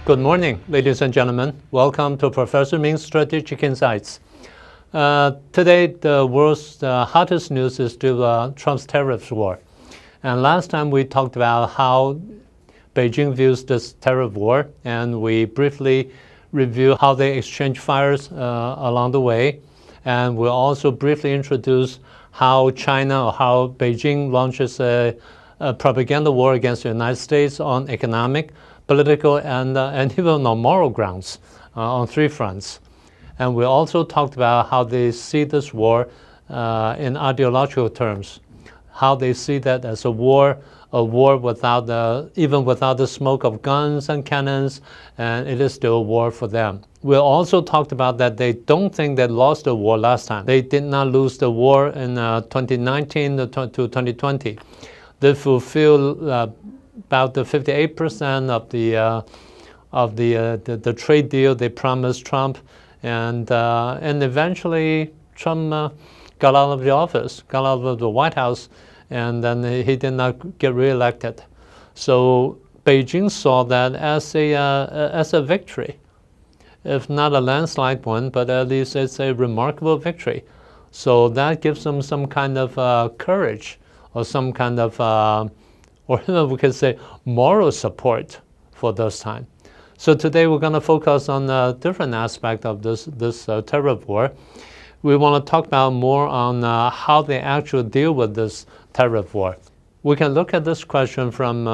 Good morning, ladies and gentlemen. Welcome to Professor Ming's Strategic Insights. Today, the world's hottest news is Trump's tariff war. And last time we talked about how Beijing views this tariff war, and we briefly review how they exchange fires along the way. And we'll also briefly introduce how China or how Beijing launches a propaganda war against the United States on economic, political, and even on moral grounds on three fronts. And we also talked about how they see this war in ideological terms, how they see that as a war without even without the smoke of guns and cannons, and it is still a war for them. We also talked about that they don't think they lost the war last time. They did not lose the war in 2019 to 2020. They fulfilled about the 58% of the trade deal they promised Trump, and eventually Trump got out of the office, got out of the White House, and then he did not get reelected. So Beijing saw that as a victory, if not a landslide one, but at least it's a remarkable victory. So that gives them some kind of courage, or some kind of, or we could say, moral support for this time. So today we're going to focus on a different aspect of this tariff war. We want to talk about more on how they actually deal with this tariff war. We can look at this question from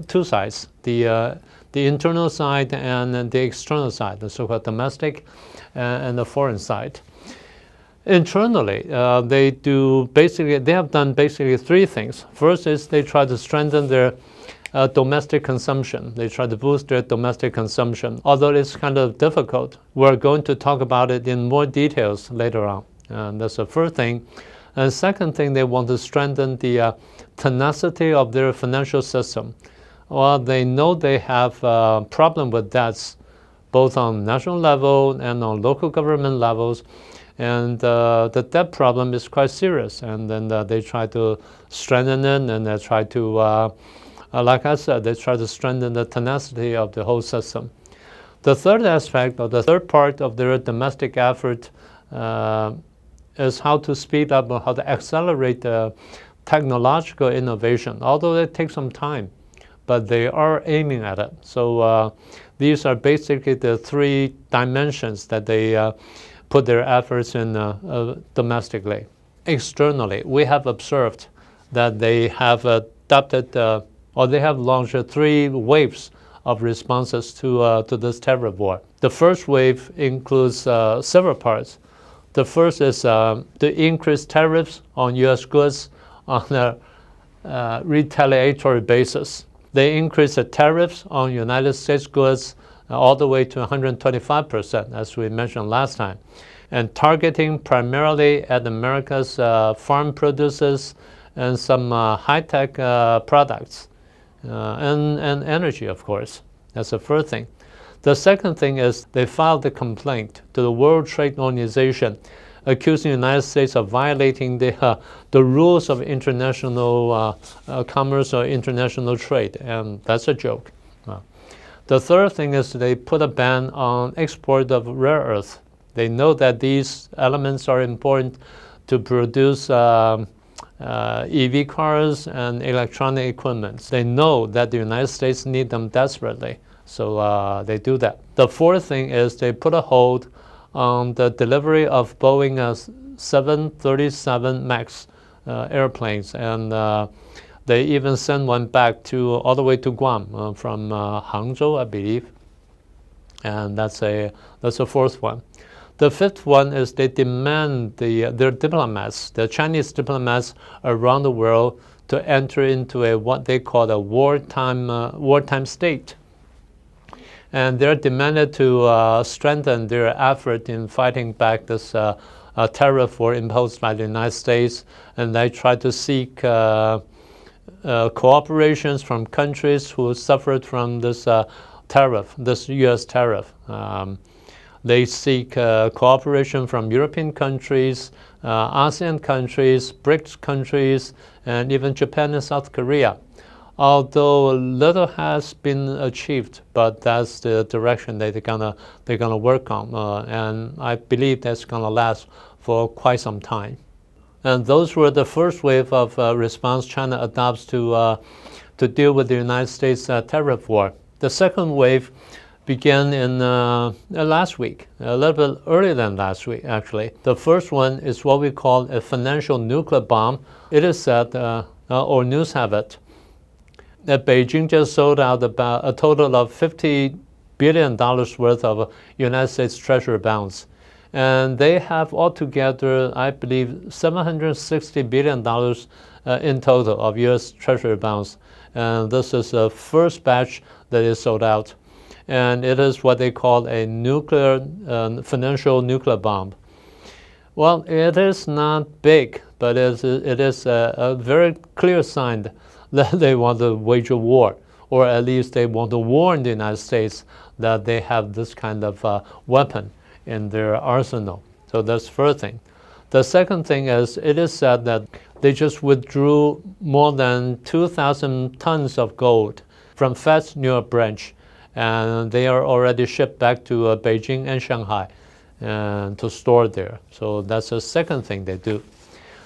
two sides, the internal side and the external side, the so-called domestic and the foreign side. Internally, they have done basically three things. First is they try to strengthen their domestic consumption. They try to boost their domestic consumption, although it's kind of difficult. We're going to talk about it in more details later on. That's the first thing. And the second thing, they want to strengthen the tenacity of their financial system. Well, they know they have a problem with debts, both on national level and on local government levels. And the debt problem is quite serious. And then they try to strengthen it, and they try to, like I said, they try to strengthen the tenacity of the whole system. The third aspect, or the third part of their domestic effort is how to speed up or how to accelerate the technological innovation, although it takes some time, but they are aiming at it. So these are basically the three dimensions that they put their efforts in domestically. Externally, we have observed that they have adopted or they have launched three waves of responses to this tariff war. The first wave includes several parts. The first is the increased tariffs on U.S. goods on a retaliatory basis. They increased the tariffs on United States goods all the way to 125%, as we mentioned last time, and targeting primarily at America's farm produces and some high-tech products and energy, of course. That's the first thing. The second thing is they filed a complaint to the World Trade Organization accusing the United States of violating the rules of international commerce or international trade, and that's a joke. The third thing is they put a ban on export of rare earth. They know that these elements are important to produce EV cars and electronic equipment. They know that the United States need them desperately, so they do that. The fourth thing is they put a hold on the delivery of Boeing 737 MAX airplanes, and they even sent one back all the way to Guam from Hangzhou, I believe, and that's a fourth one. The fifth one is they demand their diplomats, the Chinese diplomats around the world, to enter into what they call a wartime state. And they're demanded to strengthen their effort in fighting back this tariff war imposed by the United States, and they try to seek cooperations from countries who suffered from this tariff, this U.S. tariff. They seek cooperation from European countries, ASEAN countries, BRICS countries, and even Japan and South Korea. although little has been achieved, but that's the direction that they're gonna work on, and I believe that's gonna last for quite some time. And those were the first wave of response China adopts to deal with the United States tariff war. The second wave began in last week, a little bit earlier than last week, actually. The first one is what we call a financial nuclear bomb. It is said, or news have it, that Beijing just sold out about a total of $50 billion worth of United States Treasury bonds. And they have altogether, I believe, $760 billion in total of U.S. Treasury bonds. And this is the first batch that is sold out. And it is what they call a nuclear, financial nuclear bomb. Well, it is not big, but it is a very clear sign that they want to wage a war, or at least they want to warn the United States that they have this kind of weapon in their arsenal. So that's the first thing. The second thing is, it is said that they just withdrew more than 2,000 tons of gold from Fed's New York branch, and they are already shipped back to Beijing and Shanghai and to store there. So that's the second thing they do.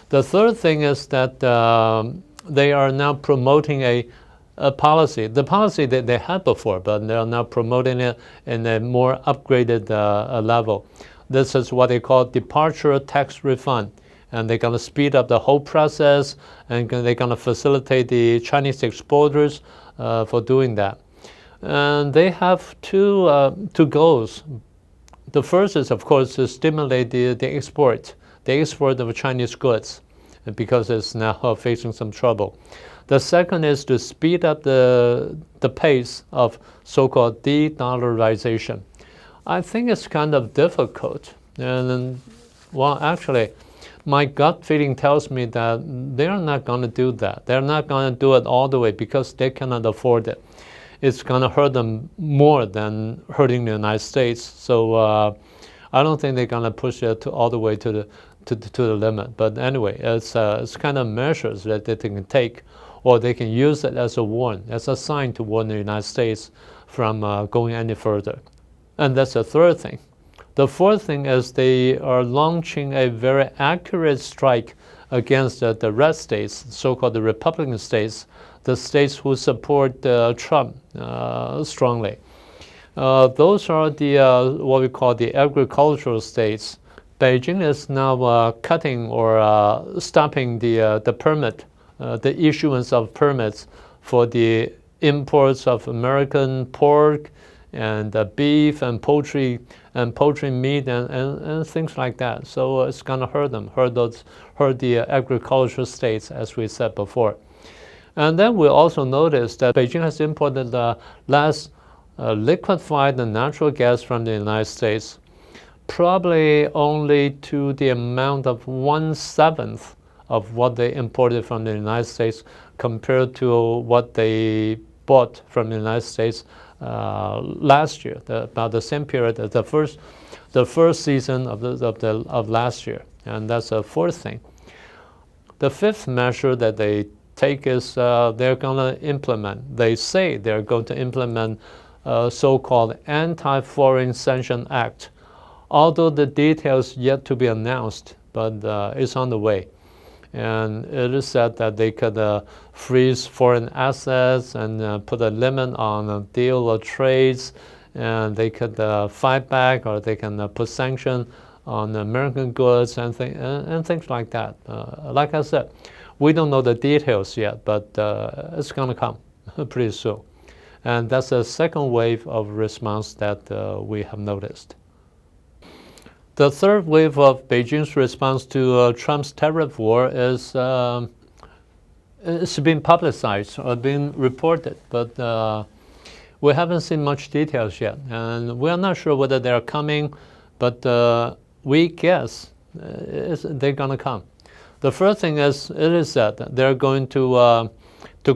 The third thing is that they are now promoting a policy, the policy that they had before, but they are now promoting it in a more upgraded level. This is what they call departure tax refund. And they're going to speed up the whole process, and they're going to facilitate the Chinese exporters for doing that. And they have two goals. The first is, of course, to stimulate the export of Chinese goods, because it's now facing some trouble. The second is to speed up the pace of so-called de-dollarization. I think it's kind of difficult. And, well, actually, my gut feeling tells me that they're not going to do that. They're not going to do it all the way because they cannot afford it. It's going to hurt them more than hurting the United States. So I don't think they're going to push it all the way to the limit. But anyway, it's kind of measures that they can take, or they can use it as a warn, as a sign to warn the United States from going any further. And that's the third thing. The fourth thing is they are launching a very accurate strike against the red states, so-called the Republican states, the states who support Trump strongly. Those are the what we call the agricultural states. Beijing is now cutting or stopping the permit, the issuance of permits for the imports of American pork and beef and poultry meat and things like that. So it's going to hurt them, hurt the agricultural states, as we said before. And then we also noticed that Beijing has imported less liquefied natural gas from the United States, probably only to the amount of 1/7 of what they imported from the United States compared to what they bought from the United States last year, about the same period, the first season of last year. And that's the fourth thing. The fifth measure that they take is they're going to implement. They say they're going to implement a so-called Anti-Foreign Sanction Act, although the details yet to be announced, but it's on the way. And it is said that they could freeze foreign assets and put a limit on deal or trades, and they could fight back, or they can put sanctions on American goods and things like that. Like I said, we don't know the details yet, but it's going to come pretty soon. And that's the second wave of response that we have noticed. The third wave of Beijing's response to Trump's tariff war is it's been publicized or been reported, but we haven't seen much details yet. And we're not sure whether they're coming, but we guess they're going to come. The first thing is, it is that they're going to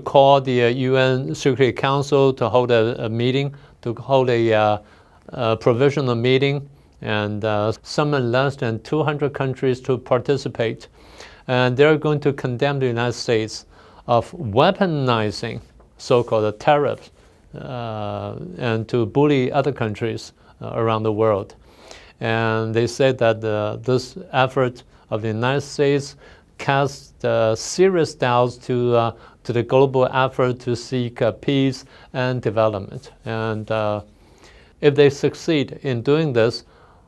call the UN Security Council to hold a meeting, to hold a provisional meeting, and summon less than 200 countries to participate. And they're going to condemn the United States of weaponizing so-called tariffs and to bully other countries around the world. And they said that this effort of the United States casts serious doubts to the global effort to seek peace and development. And if they succeed in doing this,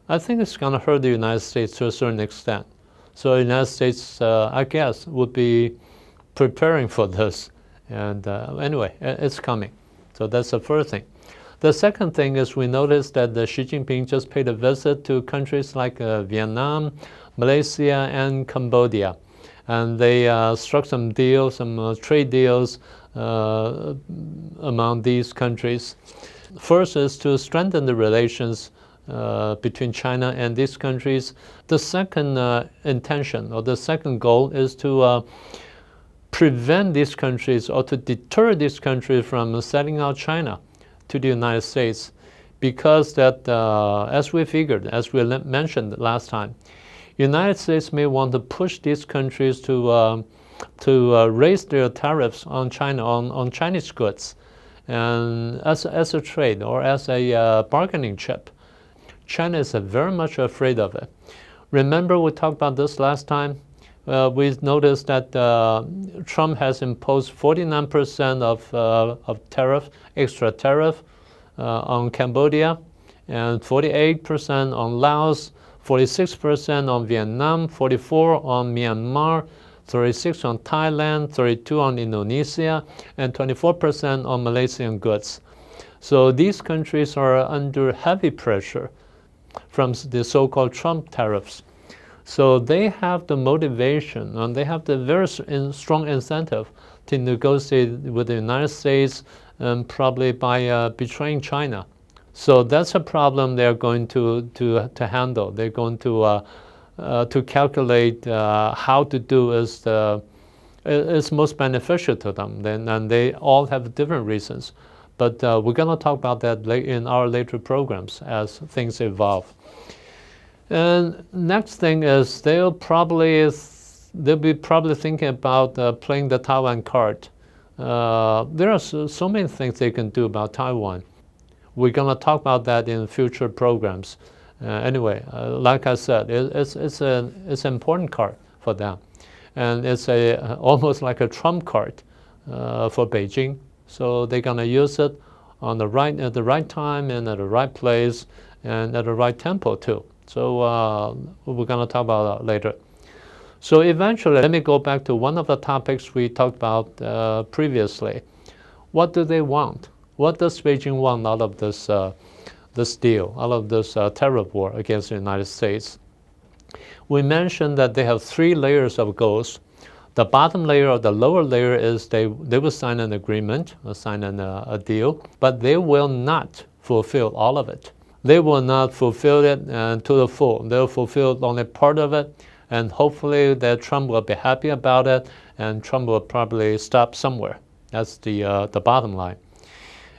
I think it's going to hurt the United States to a certain extent. So the United States, I guess, would be preparing for this. And anyway, it's coming. So that's the first thing. The second thing is we noticed that Xi Jinping just paid a visit to countries like Vietnam, Malaysia, and Cambodia. And they struck some deals, some trade deals among these countries. First is to strengthen the relations between China and these countries. The second intention or the second goal is to prevent these countries or to deter these countries from selling out China to the United States, because that, as we figured, as we mentioned last time, United States may want to push these countries to raise their tariffs on China, on Chinese goods, and as a trade or as a bargaining chip. China is very much afraid of it. Remember we talked about this last time? We noticed that Trump has imposed 49% of tariff, extra tariff on Cambodia, and 48% on Laos, 46% on Vietnam, 44% on Myanmar, 36% on Thailand, 32% on Indonesia, and 24% on Malaysian goods. So these countries are under heavy pressure from the so-called Trump tariffs. So they have the motivation and they have the very strong incentive to negotiate with the United States, probably by betraying China. So that's a problem they're going to handle. They're going to calculate how to do is most beneficial to them. And they all have different reasons. But we're going to talk about that in our later programs as things evolve. And next thing is they'll be probably thinking about playing the Taiwan card. There are so many things they can do about Taiwan. We're going to talk about that in future programs. Anyway, like I said, it's an important card for them, and it's almost like a trump card for Beijing. So they're going to use it at the right time and at the right place and at the right tempo too. So we're going to talk about that later. So eventually, let me go back to one of the topics we talked about previously. What do they want? What does Beijing want out of this deal, out of this tariff war against the United States? We mentioned that they have 3 layers of goals. The bottom layer or the lower layer is they will sign an agreement, sign a deal, but they will not fulfill all of it. They will not fulfill it to the full. They'll fulfill only part of it, and hopefully that Trump will be happy about it, and Trump will probably stop somewhere. That's the bottom line.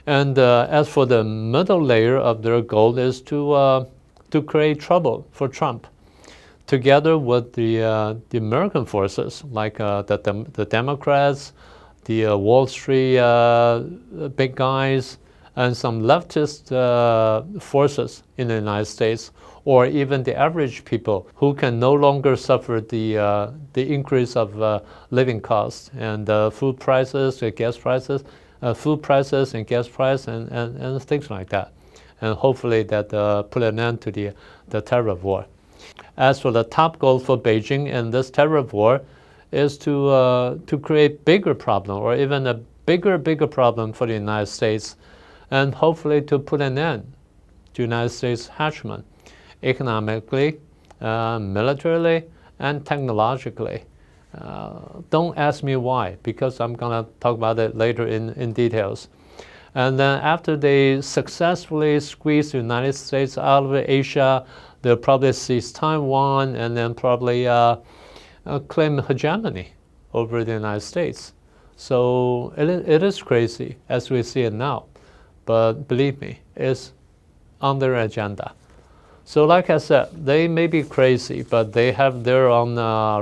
And as for the middle layer of their goal is to create trouble for Trump, together with the American forces, like the Democrats, the Wall Street big guys, and some leftist forces in the United States, or even the average people who can no longer suffer the increase of living costs and food prices, gas prices, food prices and gas price and things like that. And hopefully that put an end to the tariff war. As for the top goal for Beijing in this tariff war is to create bigger problem, or even a bigger problem for the United States, and hopefully to put an end to United States hegemony, economically, militarily, and technologically. Don't ask me why, because I'm going to talk about it later in details. And then after they successfully squeeze the United States out of Asia, they'll probably seize Taiwan and then probably claim hegemony over the United States. So it is crazy as we see it now. But believe me, it's on their agenda. So like I said, they may be crazy, but they have their own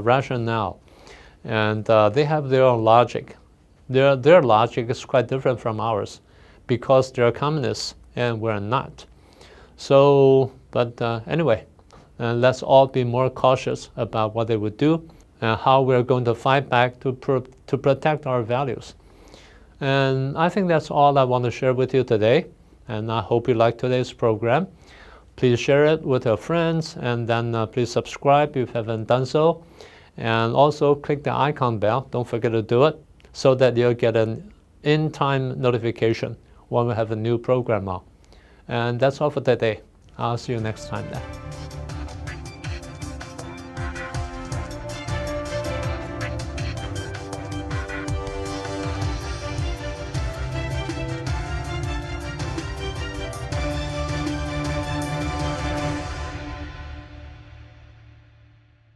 rationale. And they have their own logic Their logic is quite different from ours because they're communists and we're not. So, but anyway, let's all be more cautious about what they would do and how we're going to fight back to protect our values. And I think that's all I want to share with you today. And I hope you like today's program. Please share it with your friends, and then please subscribe if you haven't done so. And also click the icon bell. Don't forget to do it so that you'll get an in-time notification when we have a new program out. And that's all for today. I'll see you next time then.